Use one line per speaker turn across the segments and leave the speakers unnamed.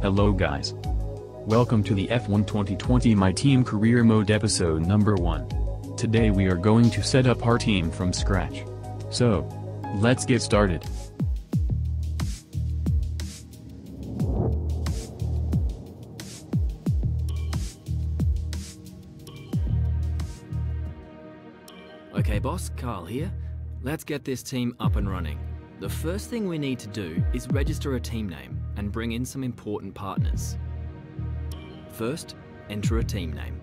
Hello guys. Welcome to the F1 2020 My Team Career Mode episode number 1. Today we are going to set up our team from scratch. So, let's get started.
Okay boss, Carl here. Let's get this team up and running. The first thing we need to do is register a team name and bring in some important partners. First, enter a team name.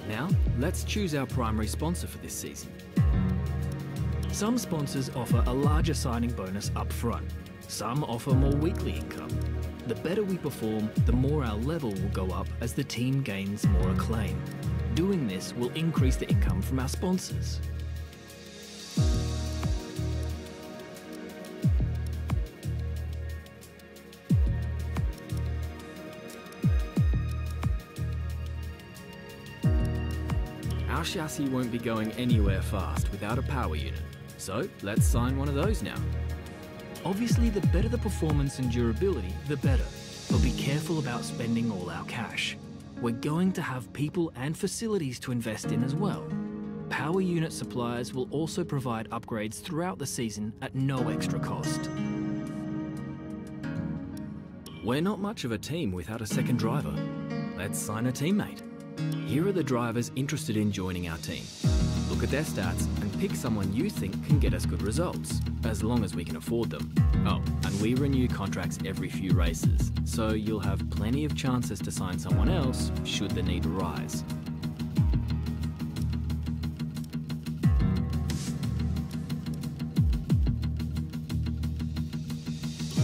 Now, let's choose our primary sponsor for this season.
Some sponsors offer a larger signing bonus up front. Some offer more weekly income. The better we perform, the more our level will go up as the team gains more acclaim. Doing this will increase the income from our sponsors.
Our chassis won't be going anywhere fast without a power unit, so let's sign one of those now.
Obviously, the better the performance and durability, the better. But be careful about spending all our cash. We're going to have people and facilities to invest in as well. Power unit suppliers will also provide upgrades throughout the season at no extra cost.
We're not much of a team without a second driver. Let's sign a teammate. Here are the drivers interested in joining our team. Look at their stats and pick someone you think can get us good results, as long as we can afford them. Oh, and we renew contracts every few races, so you'll have plenty of chances to sign someone else should the need arise.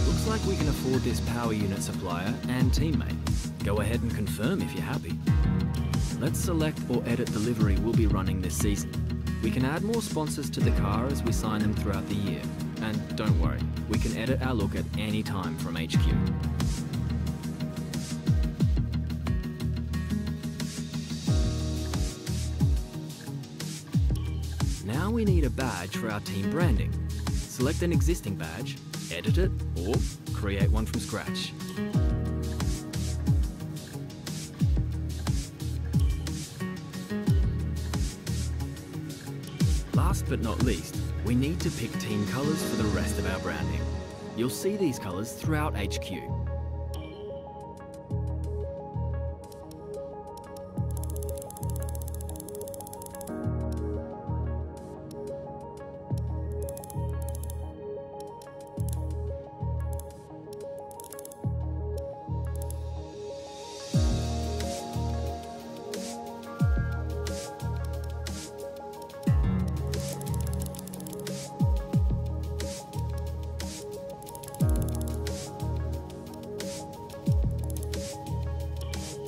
Looks like we can afford this power unit supplier and teammate. Go ahead and confirm if you're happy. Let's select or edit the livery we'll be running this season. We can add more sponsors to the car as we sign them throughout the year. And don't worry, we can edit our look at any time from HQ. Now we need a badge for our team branding. Select an existing badge, edit it, or create one from scratch. Last but not least, we need to pick team colours for the rest of our branding. You'll see these colours throughout HQ.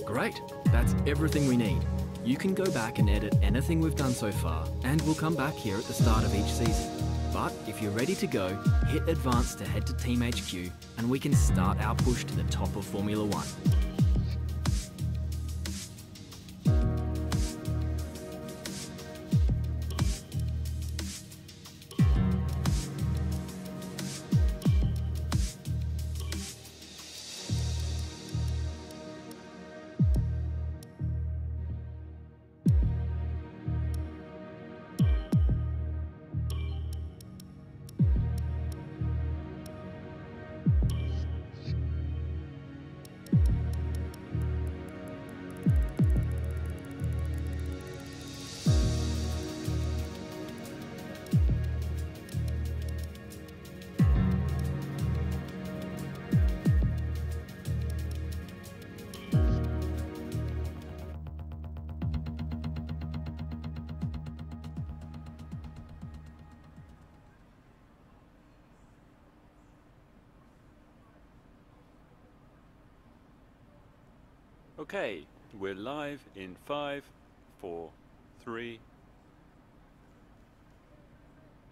Great, that's everything we need. You can go back and edit anything we've done so far, and we'll come back here at the start of each season. But if you're ready to go, hit Advance to head to Team HQ, and we can start our push to the top of Formula 1.
Okay, we're live in 5, 4, 3.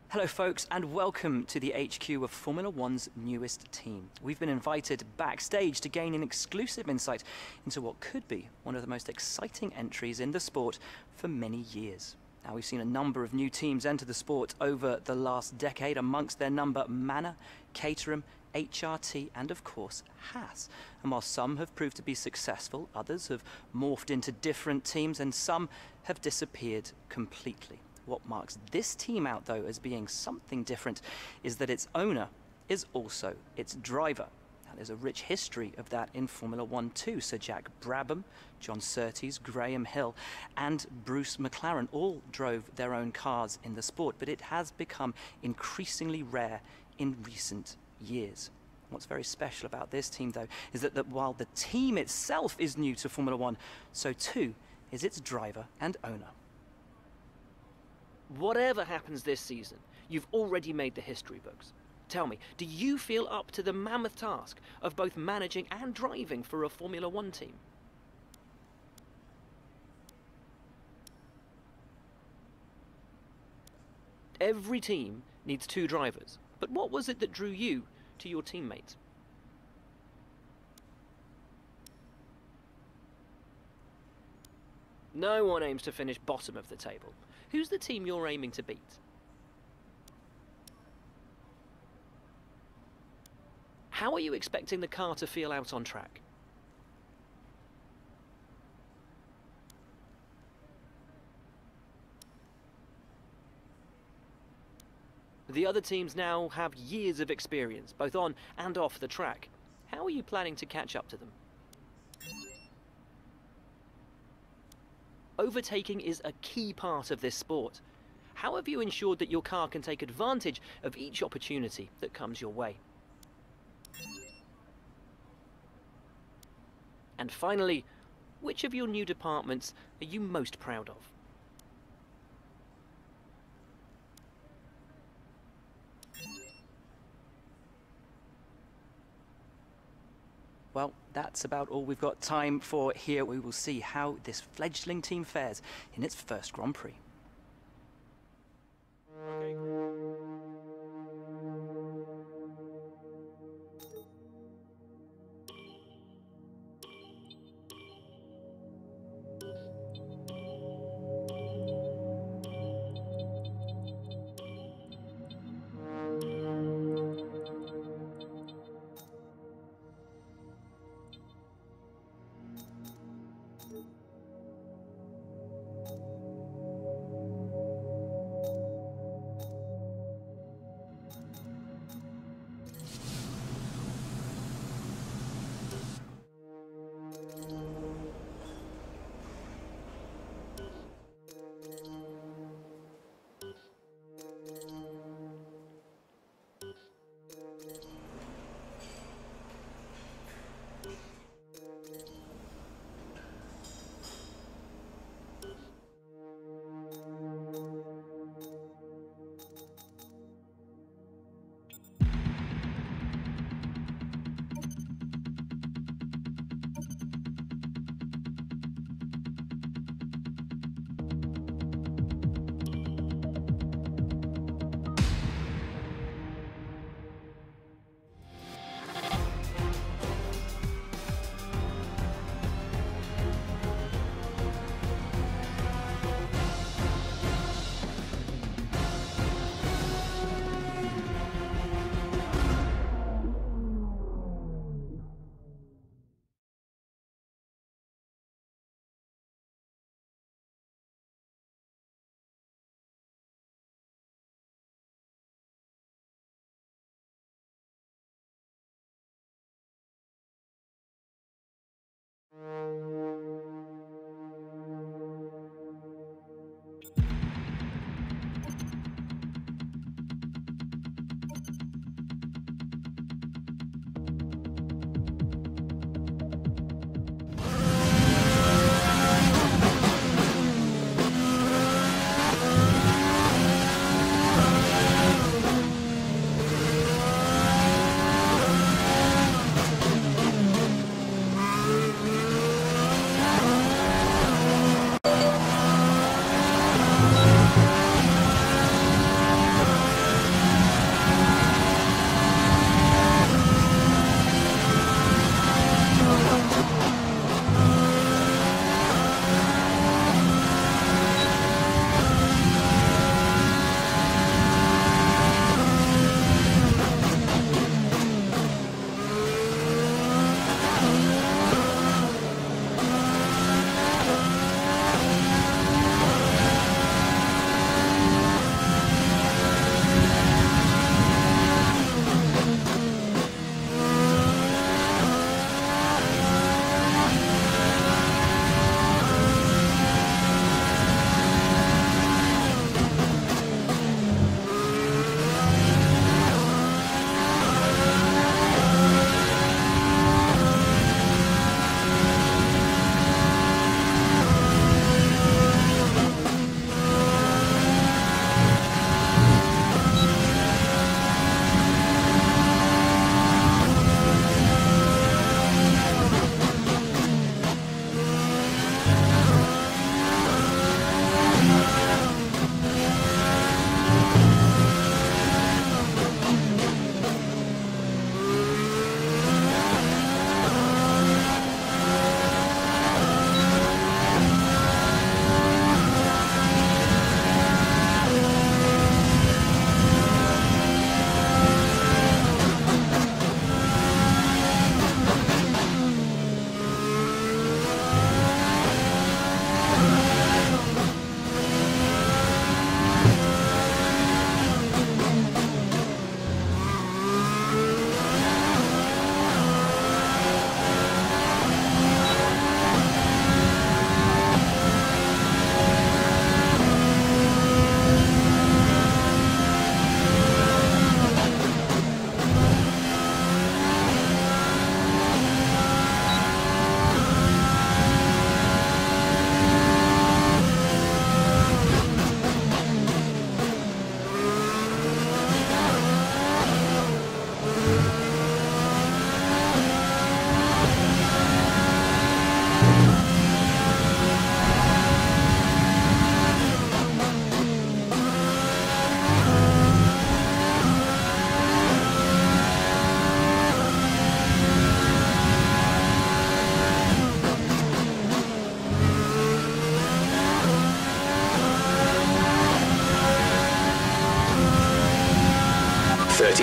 Hello folks, and welcome to the HQ of Formula One's newest team. We've been invited backstage to gain an exclusive insight into what could be one of the most exciting entries in the sport for many years. Now, we've seen a number of new teams enter the sport over the last decade, amongst their number Manor, Caterham, HRT and of course Haas. And while some have proved to be successful, others have morphed into different teams and some have disappeared completely. What marks this team out though as being something different is that its owner is also its driver. There's a rich history of that in Formula 1 too. Sir Jack Brabham, John Surtees, Graham Hill and Bruce McLaren all drove their own cars in the sport, but it has become increasingly rare in recent years. What's very special about this team though is that while the team itself is new to Formula 1, so too is its driver and owner.
Whatever happens this season, you've already made the history books. Tell me, do you feel up to the mammoth task of both managing and driving for a Formula 1 team? Every team needs 2 drivers, but what was it that drew you to your teammates? No one aims to finish bottom of the table. Who's the team you're aiming to beat? How are you expecting the car to feel out on track? The other teams now have years of experience, both on and off the track. How are you planning to catch up to them? Overtaking is a key part of this sport. How have you ensured that your car can take advantage of each opportunity that comes your way? And finally, which of your new departments are you most proud of?
Well, that's about all we've got time for here. We will see how this fledgling team fares in its first Grand Prix.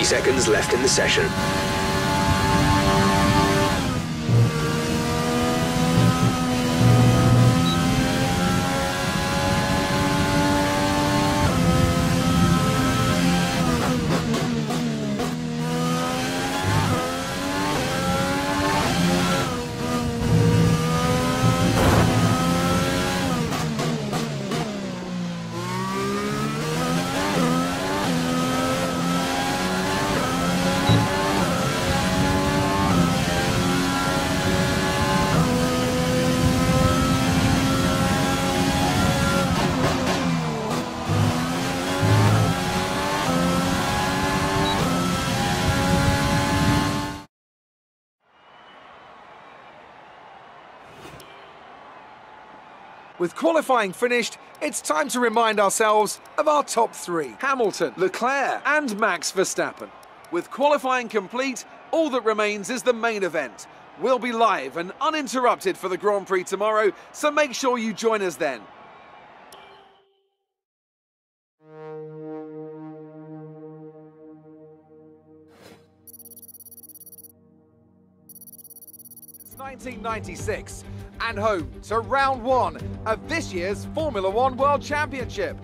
30 seconds left in the session.
With qualifying finished, it's time to remind ourselves of our top three: Hamilton, Leclerc and Max Verstappen. With qualifying complete, all that remains is the main event. We'll be live and uninterrupted for the Grand Prix tomorrow, so make sure you join us then. It's 1996 and home to round one of this year's Formula One World Championship.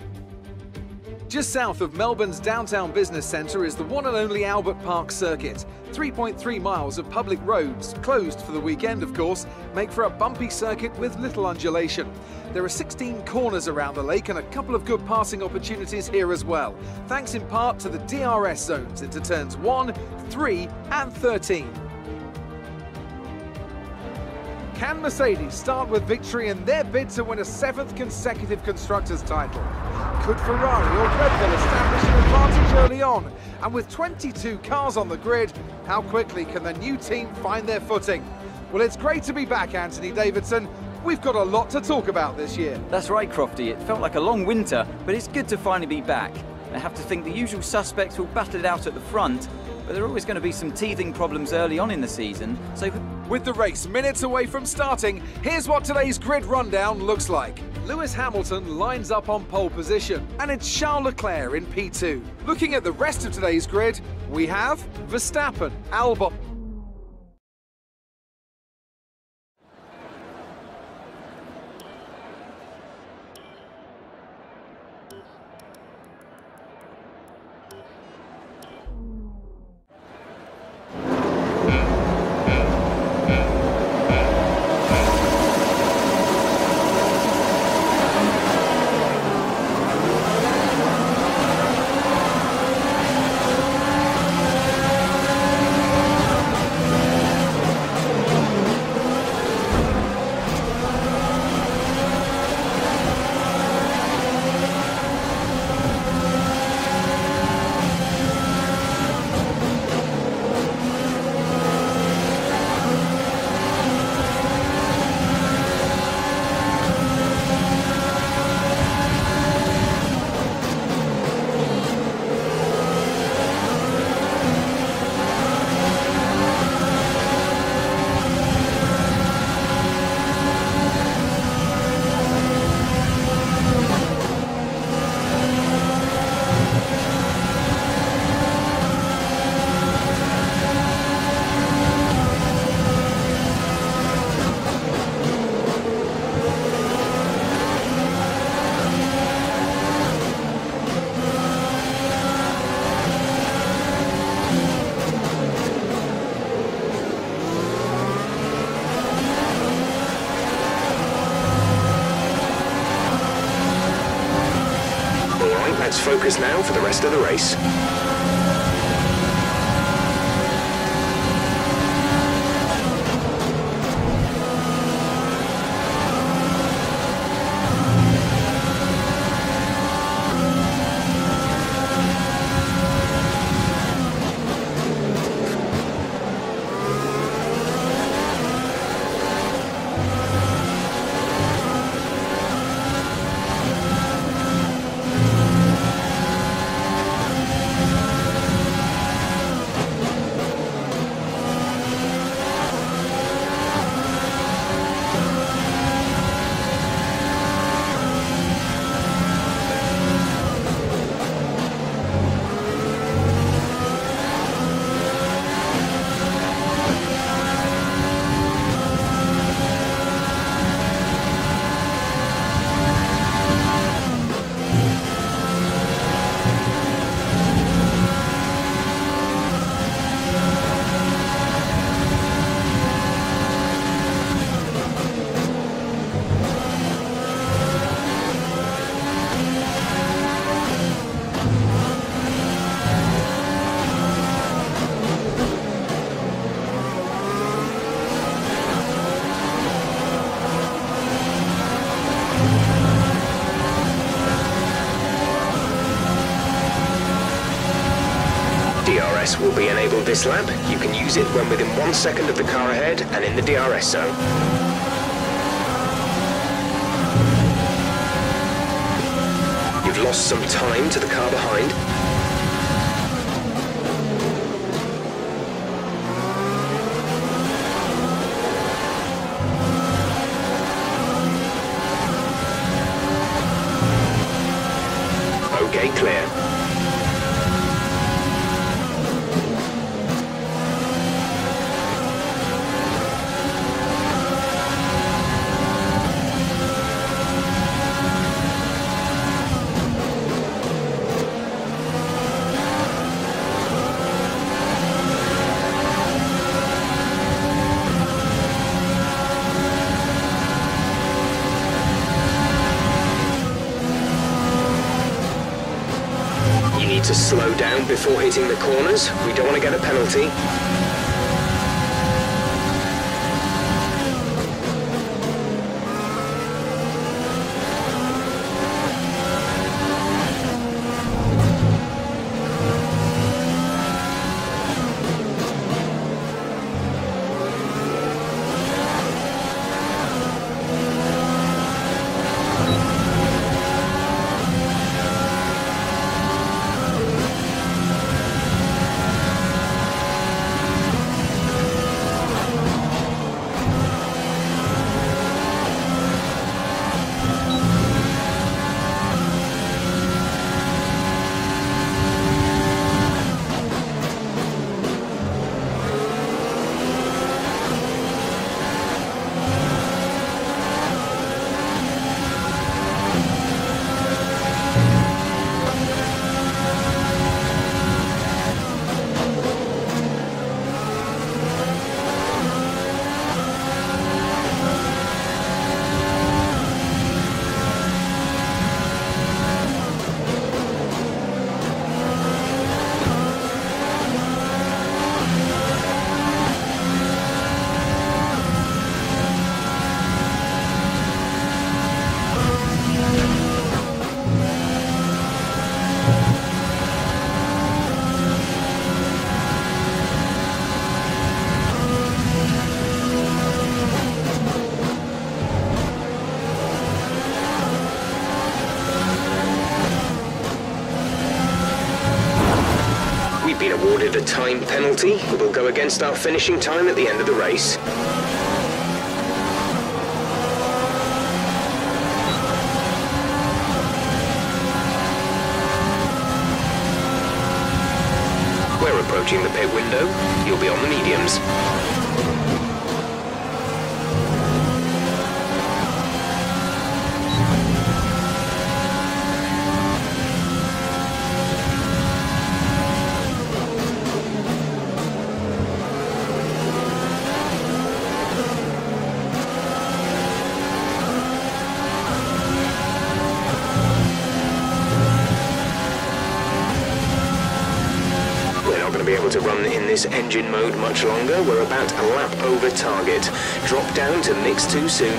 Just south of Melbourne's downtown business centre is the one and only Albert Park circuit. 3.3 miles of public roads, closed for the weekend of course, make for a bumpy circuit with little undulation. There are 16 corners around the lake and a couple of good passing opportunities here as well, thanks in part to the DRS zones into turns 1, 3 and 13. Can Mercedes start with victory in their bid to win a 7th consecutive Constructors' title? Could Ferrari or Red Bull establish an advantage early on? And with 22 cars on the grid, how quickly can the new team find their footing? Well, it's great to be back, Anthony Davidson. We've got a lot to talk about this year.
That's right, Crofty. It felt like a long winter, but it's good to finally be back. I have to think the usual suspects will battle it out at the front, but there are always going to be some teething problems early on in the season, so...
With the race minutes away from starting, here's what today's grid rundown looks like. Lewis Hamilton lines up on pole position, and it's Charles Leclerc in P2. Looking at the rest of today's grid, we have Verstappen, Albon...
Let's focus now for the rest of the race. DRS will be enabled this lap. You can use it when within 1 second of the car ahead and in the DRS zone. You've lost some time to the car behind. Okay, clear. To slow down before hitting the corners. We don't want to get a penalty. Been awarded a time penalty. It will go against our finishing time at the end of the race. We're approaching the pit window. You'll be on the mediums. Be able to run in this engine mode much longer. We're about a lap over target. Drop down to mix too soon.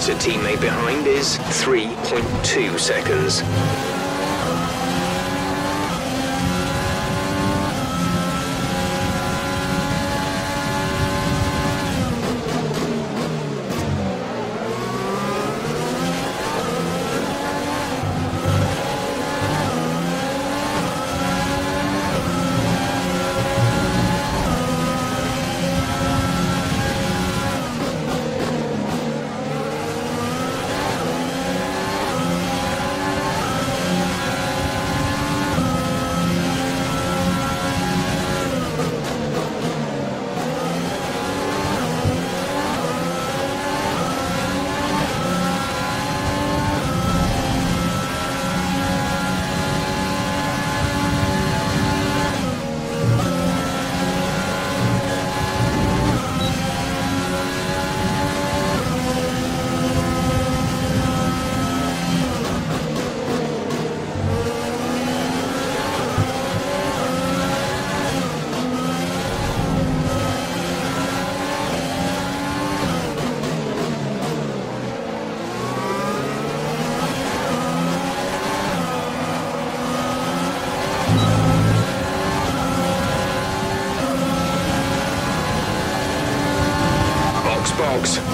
To teammate behind is 3.2 seconds.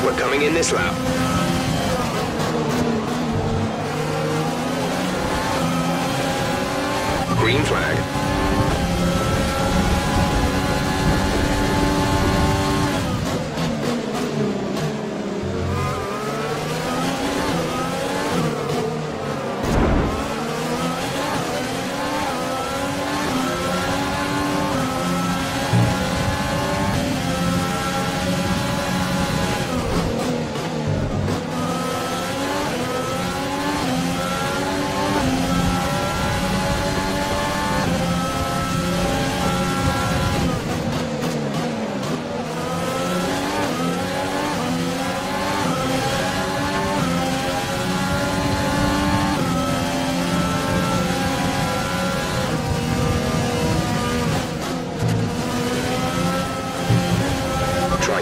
We're coming in this lap. Green flag.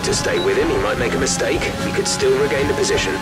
To stay with him, he might make a mistake. He could still regain the position.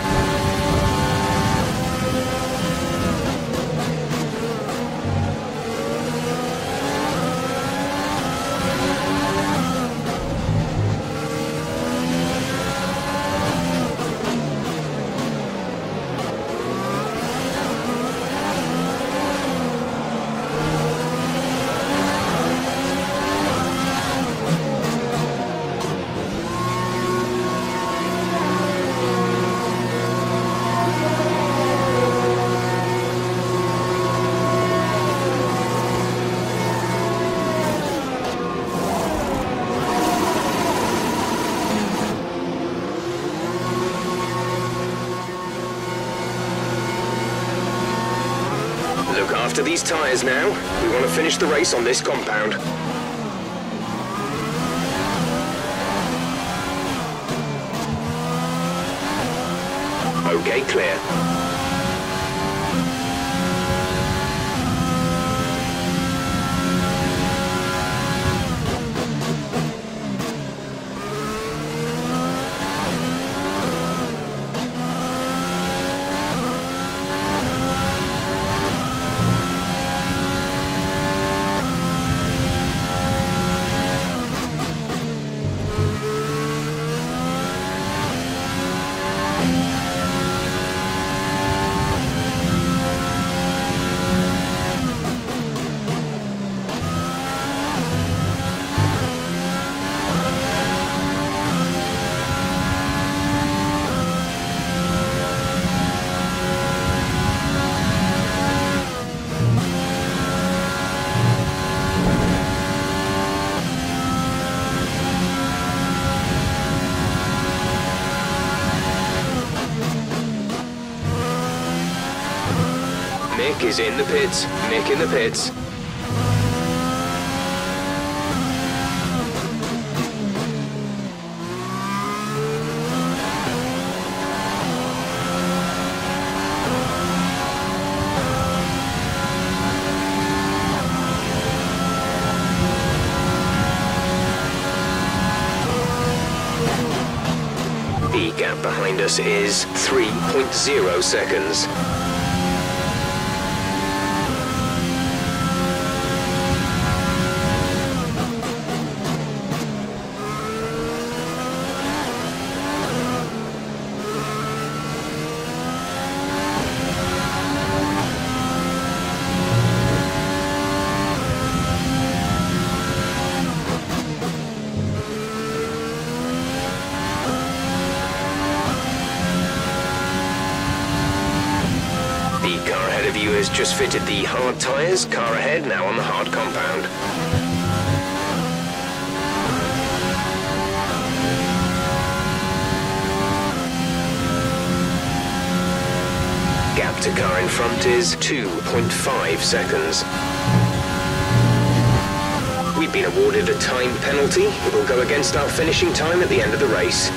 Look after these tyres now. We want to finish the race on this compound. Okay, clear. Mick is in the pits. Mick in the pits. The gap behind us is 3.0 seconds. The car ahead of you has just fitted the hard tyres. Car ahead now on the hard compound. Gap to car in front is 2.5 seconds. We've been awarded a time penalty. It will go against our finishing time at the end of the race.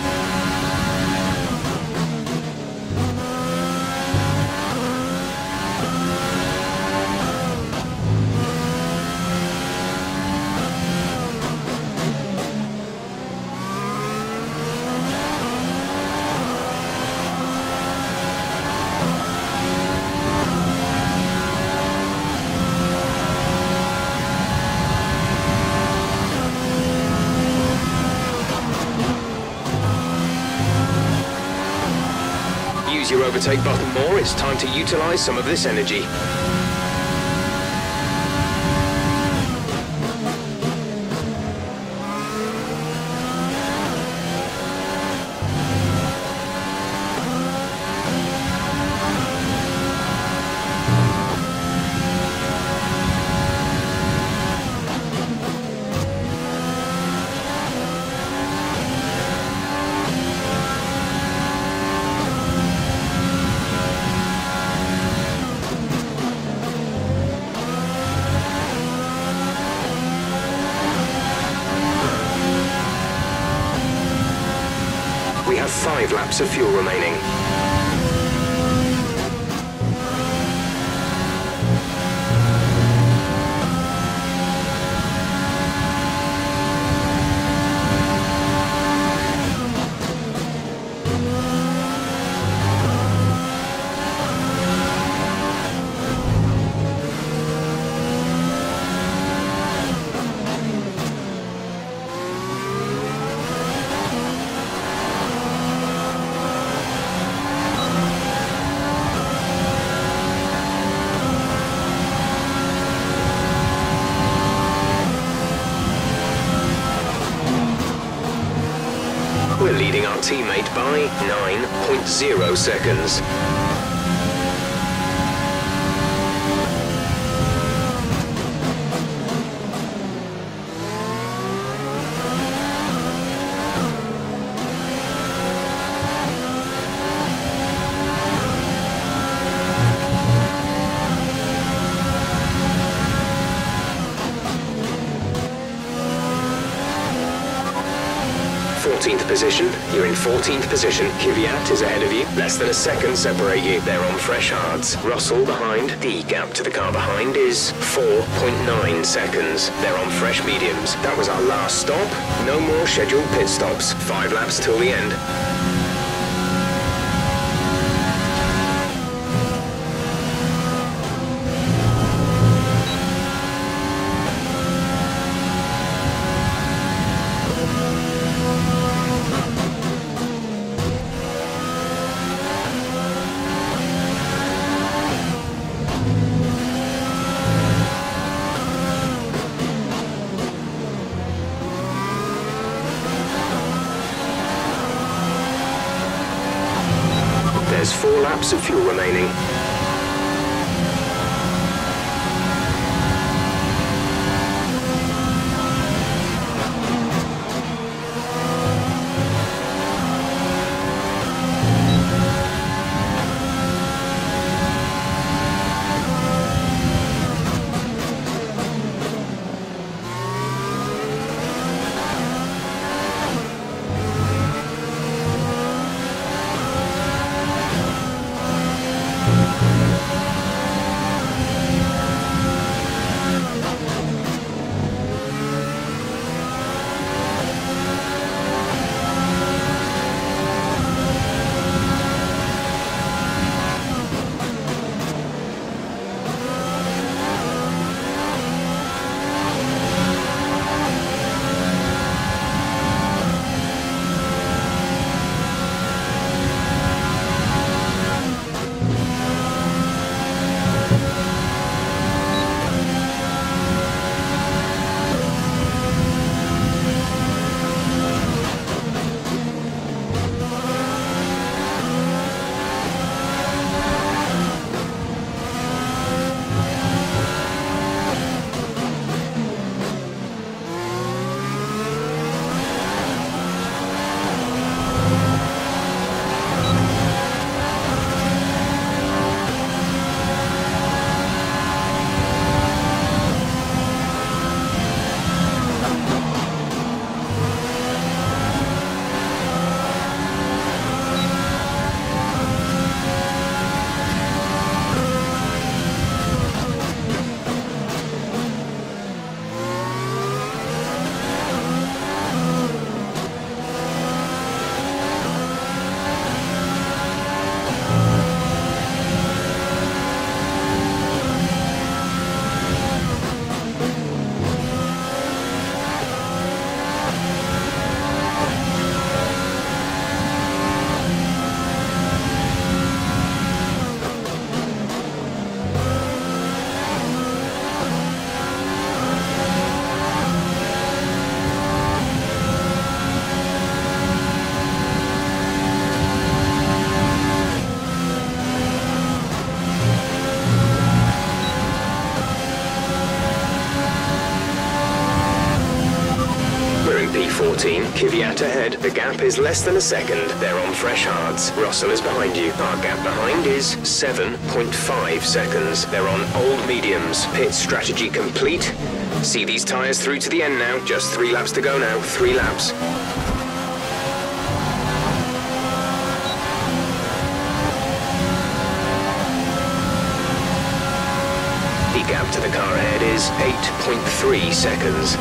use your overtake button more, it's time to utilize some of this energy. We have 5 laps of fuel remaining. We're leading our teammate by 9.0 seconds. Position. You're in 14th position. Kvyat is ahead of you. Less than a second separate you. They're on fresh hards. Russell behind. The gap to the car behind is 4.9 seconds. They're on fresh mediums. That was our last stop. No more scheduled pit stops. 5 laps till the end. There's 4 laps of fuel remaining. Kvyat ahead. The gap is less than a second. They're on fresh hards. Russell is behind you. Our gap behind is 7.5 seconds. They're on old mediums. Pit strategy complete. See these tyres through to the end now. Just 3 laps to go now. 3 laps. The gap to the car ahead is 8.3 seconds.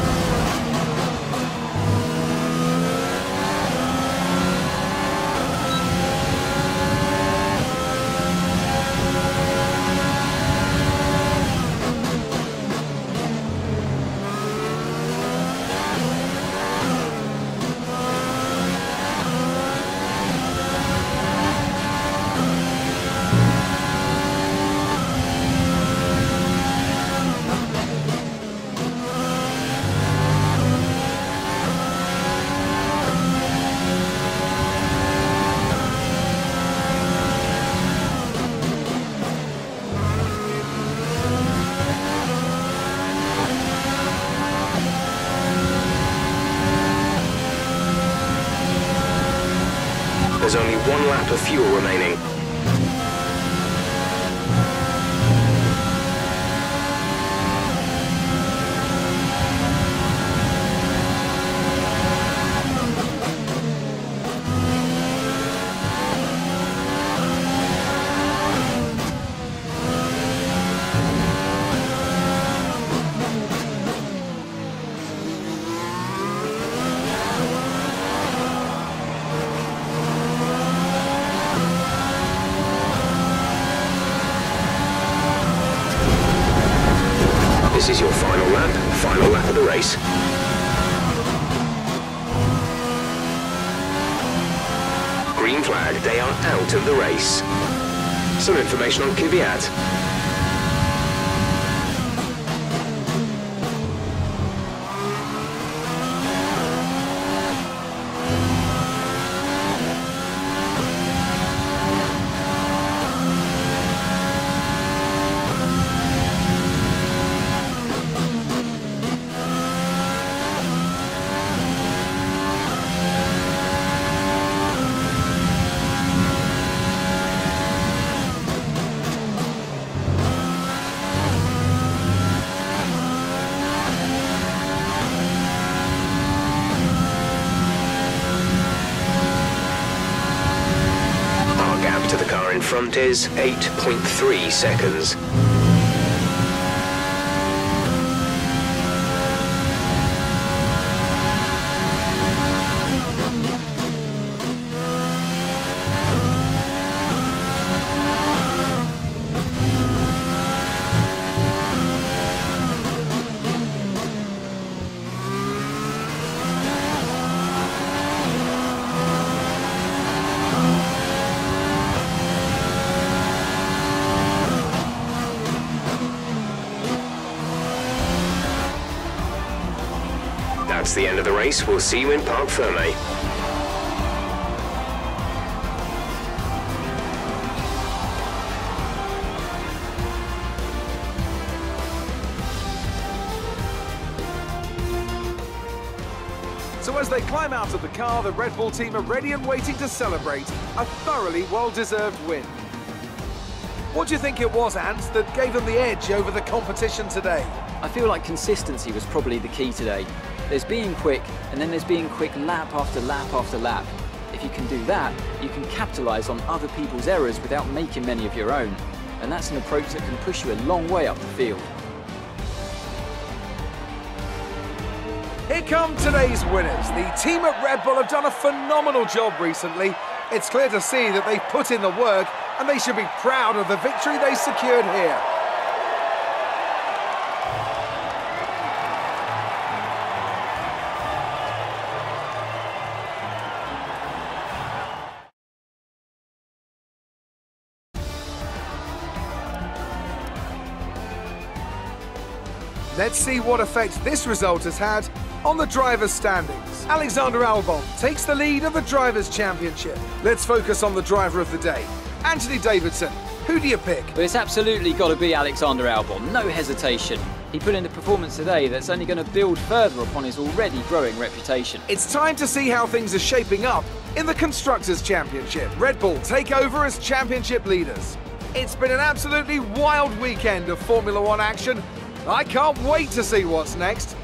There's only 1 lap of fuel remaining. This is your final lap of the race. Green flag, they are out of the race. Some information on Kvyat. To the car in front is 8.3 seconds. That's the end of the race. We'll see you in Parc Fermé.
So as they climb out of the car, the Red Bull team are ready and waiting to celebrate a thoroughly well-deserved win. What do you think it was, Ant, that gave them the edge over the competition today?
I feel like consistency was probably the key today. There's being quick, and then there's being quick lap after lap after lap. If you can do that, you can capitalise on other people's errors without making many of your own. And that's an approach that can push you a long way up the field.
Here come today's winners. The team at Red Bull have done a phenomenal job recently. It's clear to see that they've put in the work, and they should be proud of the victory they secured here. Let's see what effect this result has had on the drivers' standings. Alexander Albon takes the lead of the Drivers' Championship. Let's focus on the driver of the day. Anthony Davidson, who do you pick?
But it's absolutely got to be Alexander Albon, no hesitation. He put in the performance performance today that's only going to build further upon his already growing reputation.
It's time to see how things are shaping up in the Constructors' Championship. Red Bull take over as championship leaders. It's been an absolutely wild weekend of Formula One action. I can't wait to see what's next.